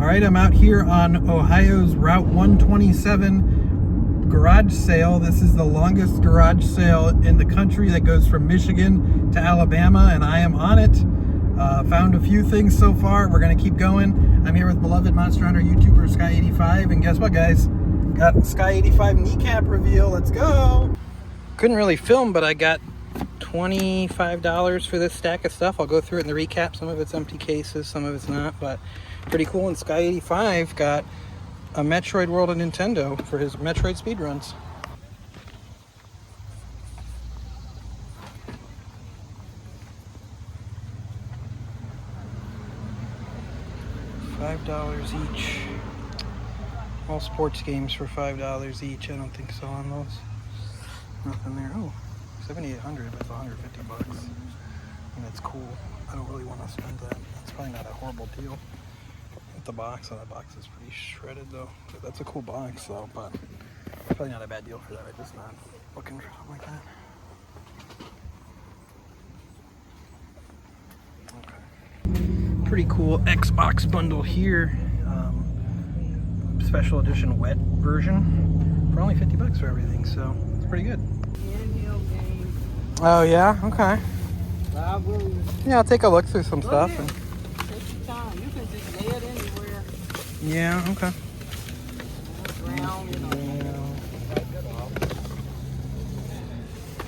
All right, I'm out here on Ohio's Route 127 garage sale. This is the longest garage sale in the country that goes from Michigan to Alabama, and I am on it. Found a few things so far. We're going to keep going. I'm here with beloved Monster Hunter YouTuber Sky85, and guess what, guys? Got Sky85 kneecap reveal. Let's go. Couldn't really film, but I got $25 for this stack of stuff. I'll go through it in the recap. Some of it's empty cases, some of it's not, but pretty cool. And Sky85 got a Metroid World of Nintendo for his Metroid speedruns. $5 each. All sports games for $5 each. I don't think so on those. Nothing there. Oh, 7,800. That's 150 bucks. And that's cool. I don't really want to spend that. It's probably not a horrible deal. With the box, that box is pretty shredded though. That's a cool box though, but probably not a bad deal for that. I'm just not looking for something like that. Okay. Pretty cool Xbox bundle here. Special edition wet version for only 50 bucks for everything, so it's pretty good. Oh yeah, okay. Yeah, I'll take a look through some stuff. And... take your time. You can just lay it anywhere. yeah, okay. Around, you know.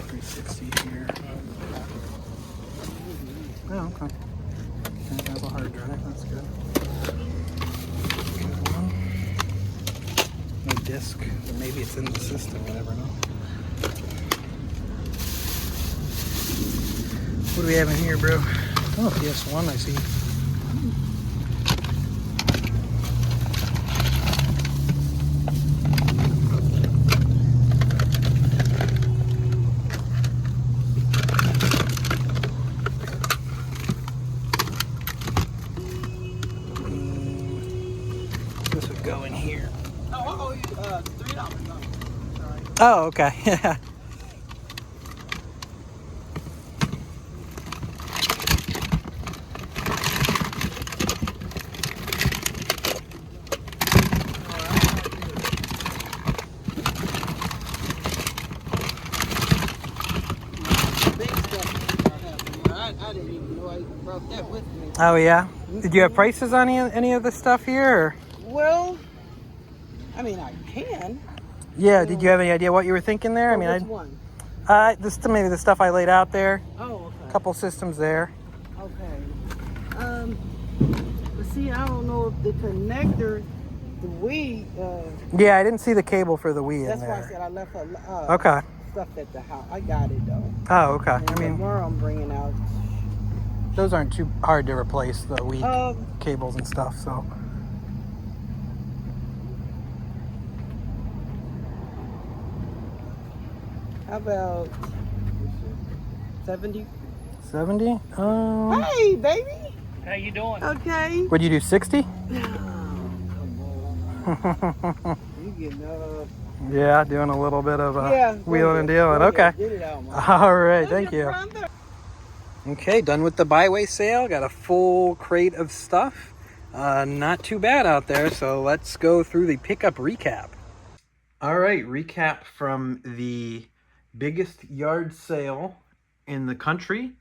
360 here. Oh, okay. And it has a hard drive, that's good. Good one. No disc, but maybe it's in the system, you never know. What do we have in here, bro? Oh, PS1, I see. This would go in here. Oh, $3. Oh, okay. Yeah. I didn't even know I brought that with me. Oh, yeah? Did you have prices on any of the stuff here? Or? Well, I mean, I can. Yeah, did you have any idea what you were thinking there? Which I mean, one? maybe the stuff I laid out there. Oh, okay. A couple systems there. Okay. But see, I don't know if the connector, the Wii. Yeah, I didn't see the cable for the Wii in That's there. why I said I left Okay. stuff at the house. I got it though. Oh, okay. And I mean, tomorrow I'm bringing out. those aren't too hard to replace, the Wii cables and stuff, so. How about 70? 70? Hey, baby. How you doing? Okay. Would you do 60? Oh, come on. You getting up. Yeah, doing a little bit of wheeling ahead, and dealing. go Okay. ahead, get it out, Mom. All right, Look thank at you. brother. Okay, done with the byway sale. Got a full crate of stuff. Not too bad out there, so let's go through the pickup recap. All right, recap from the biggest yard sale in the country,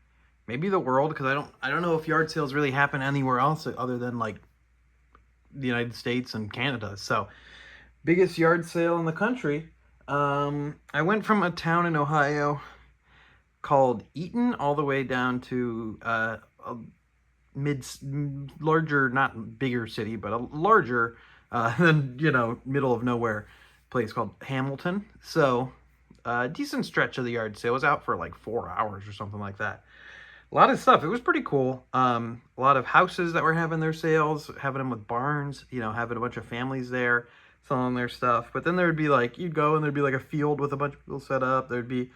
maybe the world, because I don't know if yard sales really happen anywhere else other than like the United States and Canada. So, biggest yard sale in the country. I went from a town in Ohio called Eaton all the way down to a larger, not bigger city, but a larger than, middle of nowhere place called Hamilton. So, decent stretch of the yard sale. It was out for like 4 hours or something like that. A lot of stuff. It was pretty cool. A lot of houses that were having their sales, having them with barns, having a bunch of families there selling their stuff. But then there would be like, you'd go and there'd be like a field with a bunch of people set up. There'd be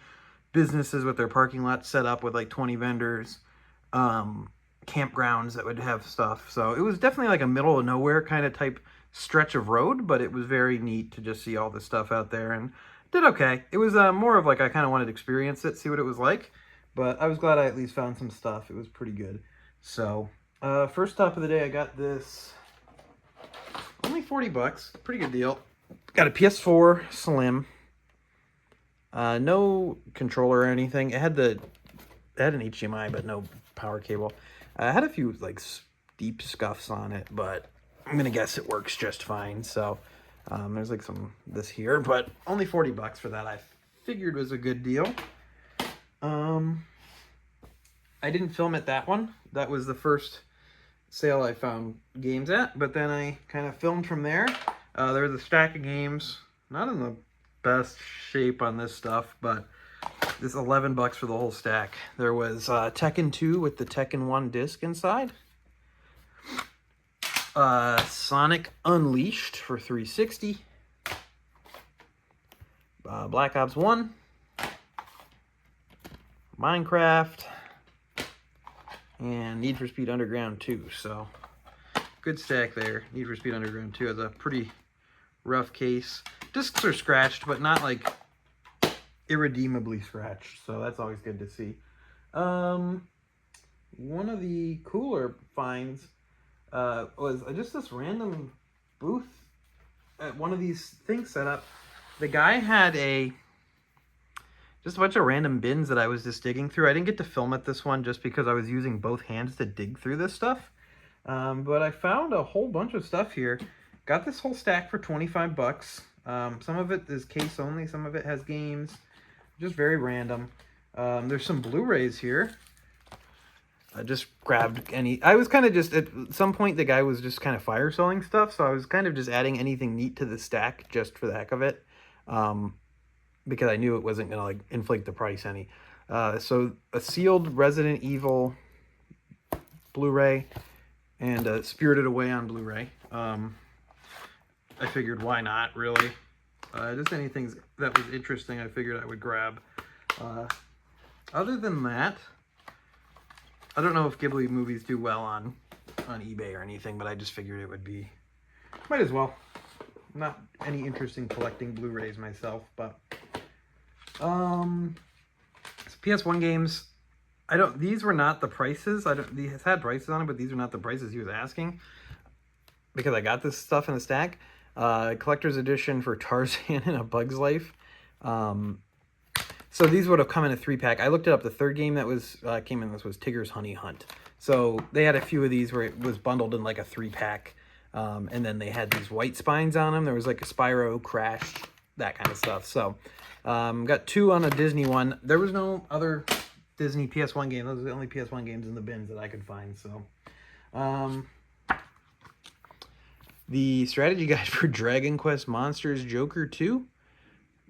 businesses with their parking lot set up with like 20 vendors, campgrounds that would have stuff. So it was definitely like a middle of nowhere kind of type stretch of road, but it was very neat to just see all this stuff out there, and did okay. It was more of like I kind of wanted to experience it, see what it was like, but I was glad I at least found some stuff. It was pretty good. So first stop of the day, I got this 40 bucks. Pretty good deal. Got a PS4 Slim. No controller or anything. It had an HDMI, but no power cable. I had a few like deep scuffs on it, but I'm gonna guess it works just fine. So there's like this here, but only 40 bucks for that. I figured was a good deal. I didn't film at that one. That was the first sale I found games at, but then I kind of filmed from there. There was a stack of games, not in the best shape on this stuff, but this 11 bucks for the whole stack. There was Tekken 2 with the Tekken 1 disc inside. Sonic Unleashed for $3.60. Black Ops 1. Minecraft. And Need for Speed Underground 2. So, good stack there. Need for Speed Underground 2 has a pretty rough case. Discs are scratched, but not like irredeemably scratched. So, that's always good to see. One of the cooler finds was just this random booth at one of these things set up. The guy had just a bunch of random bins that I was just digging through. I didn't get to film at this one just because I was using both hands to dig through this stuff. But I found a whole bunch of stuff here. Got this whole stack for 25 bucks. Some of it is case only. Some of it has games. Just very random. There's some Blu-rays here. I just grabbed any... I was kind of just... At some point, the guy was just kind of fire selling stuff. So I was kind of just adding anything neat to the stack just for the heck of it. Because I knew it wasn't going to like inflate the price any. So a sealed Resident Evil Blu-ray and Spirited Away on Blu-ray. I figured why not, really. Just anything that was interesting I figured I would grab. Other than that, I don't know if Ghibli movies do well on eBay or anything, but I just figured it would be... Might as well. Not any interest in collecting Blu-rays myself, but... PS1 games, these were not the prices. These had prices on it, but these were not the prices he was asking. Because I got this stuff in a stack. Collector's edition for Tarzan and A Bug's Life. So these would have come in a 3-pack. I looked it up. The third game that came in this was Tigger's Honey Hunt. So they had a few of these where it was bundled in like a 3-pack. And then they had these white spines on them. There was like a Spyro, Crash, that kind of stuff. So got 2 on a Disney one. There was no other Disney PS1 game. Those are the only PS1 games in the bins that I could find. So the strategy guide for Dragon Quest Monsters Joker 2.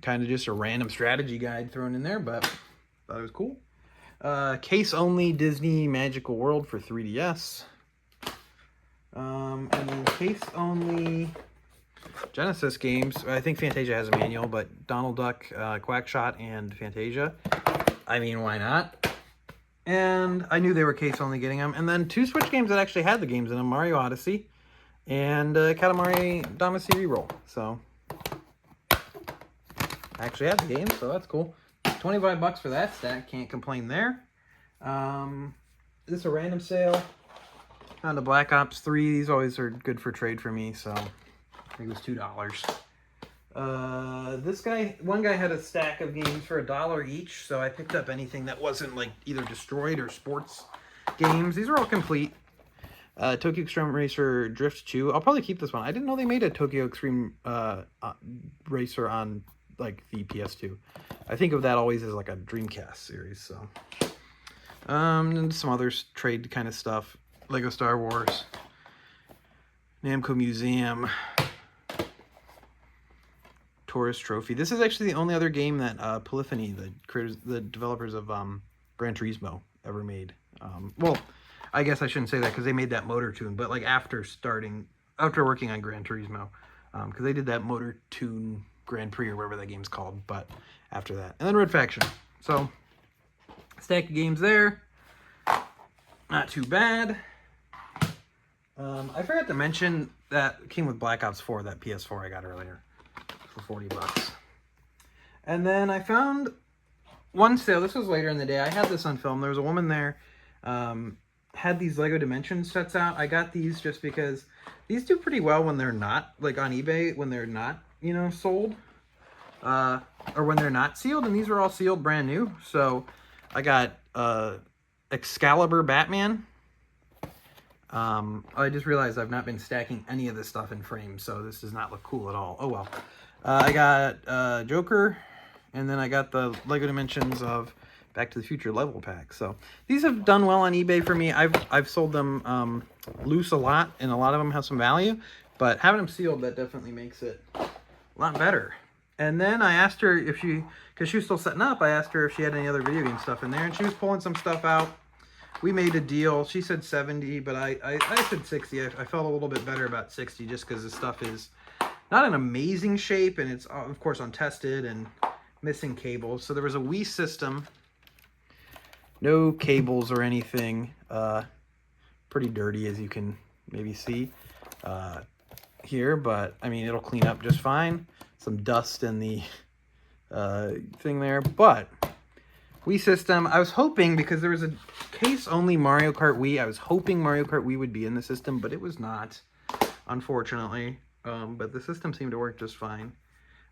Kind of just a random strategy guide thrown in there, but thought it was cool. Case only Disney Magical World for 3DS. And then case only Genesis games. I think Fantasia has a manual, but Donald Duck, Quackshot, and Fantasia. I mean, why not? And I knew they were case only getting them. And then 2 Switch games that actually had the games in them, Mario Odyssey and Katamari Damacy Reroll. So I actually had the game, so that's cool. 25 bucks for that stack, can't complain there. This is a random sale. On the Black Ops 3, these always are good for trade for me, so I think it was $2. One guy had a stack of games for $1 each, so I picked up anything that wasn't like either destroyed or sports games. These are all complete. Tokyo Extreme Racer Drift 2. I'll probably keep this one. I didn't know they made a Tokyo Extreme Racer on like the PS2. I think of that always as like a Dreamcast series. So, and some other trade kind of stuff. Lego Star Wars, Namco Museum, Taurus Trophy. This is actually the only other game that Polyphony, the developers of Gran Turismo, ever made. Well, I guess I shouldn't say that because they made that Motor Tune, but like after working on Gran Turismo, because they did that Motor Tune Grand Prix or whatever that game's called, but after that. And then Red Faction. So, stack of games there. Not too bad. I forgot to mention that came with Black Ops 4, that PS4 I got earlier for 40 bucks. And then I found one sale. This was later in the day. I had this on film. There was a woman there had these Lego Dimensions sets out. I got these just because these do pretty well when they're not, like on eBay, when they're not, you know, sold. Or when they're not sealed, and these are all sealed brand new. So I got Excalibur Batman. I just realized I've not been stacking any of this stuff in frames, so this does not look cool at all. Oh well. I got Joker, and then I got the Lego Dimensions of Back to the Future level pack. So these have done well on eBay for me. I've sold them loose a lot, and a lot of them have some value, but having them sealed, that definitely makes it a lot better. And then I asked her if she, because she was still setting up, I asked her if she had any other video game stuff in there, and she was pulling some stuff out. We made a deal. She said 70, but I said 60. I felt a little bit better about 60 just because the stuff is not in amazing shape, and it's, of course, untested and missing cables. So there was a Wii system. No cables or anything. Pretty dirty, as you can maybe see here, but, I mean, it'll clean up just fine. Some dust in the thing there, but Wii system, I was hoping, because there was a case-only Mario Kart Wii, I was hoping Mario Kart Wii would be in the system, but it was not, unfortunately. But the system seemed to work just fine.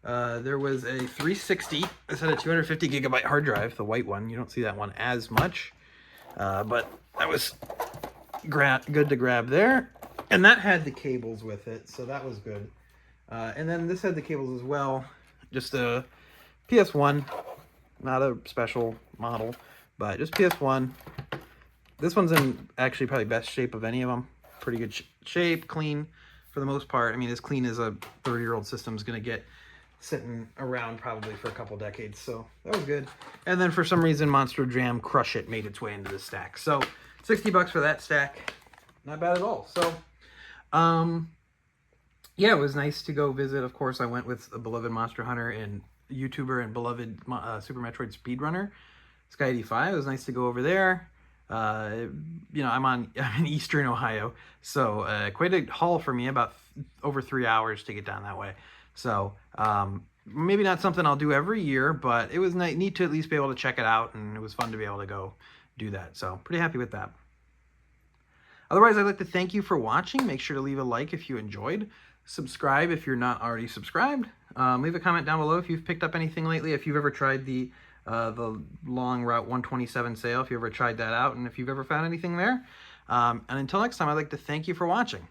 There was a 360. This had a 250 gigabyte hard drive, the white one. You don't see that one as much, but that was good to grab there. And that had the cables with it, so that was good. And then this had the cables as well. Just a PS1, not a special model, but just PS1. This one's in actually probably best shape of any of them. Pretty good shape, clean for the most part. I mean, as clean as a 30-year-old system is going to get, sitting around probably for a couple decades. So that was good. And then for some reason, Monster Jam Crush It made its way into the stack. So 60 bucks for that stack. Not bad at all. So, yeah, it was nice to go visit. Of course, I went with a beloved Monster Hunter and YouTuber and beloved Super Metroid speedrunner, Sky85. It was nice to go over there. You know, I'm in Eastern Ohio, so quite a haul for me, about over 3 hours to get down that way. So maybe not something I'll do every year, but it was neat to at least be able to check it out, and it was fun to be able to go do that. So pretty happy with that. Otherwise, I'd like to thank you for watching. Make sure to leave a like if you enjoyed. Subscribe if you're not already subscribed. Leave a comment down below if you've picked up anything lately, if you've ever tried the long Route 127 sale, if you ever tried that out, and if you've ever found anything there. And until next time, I'd like to thank you for watching.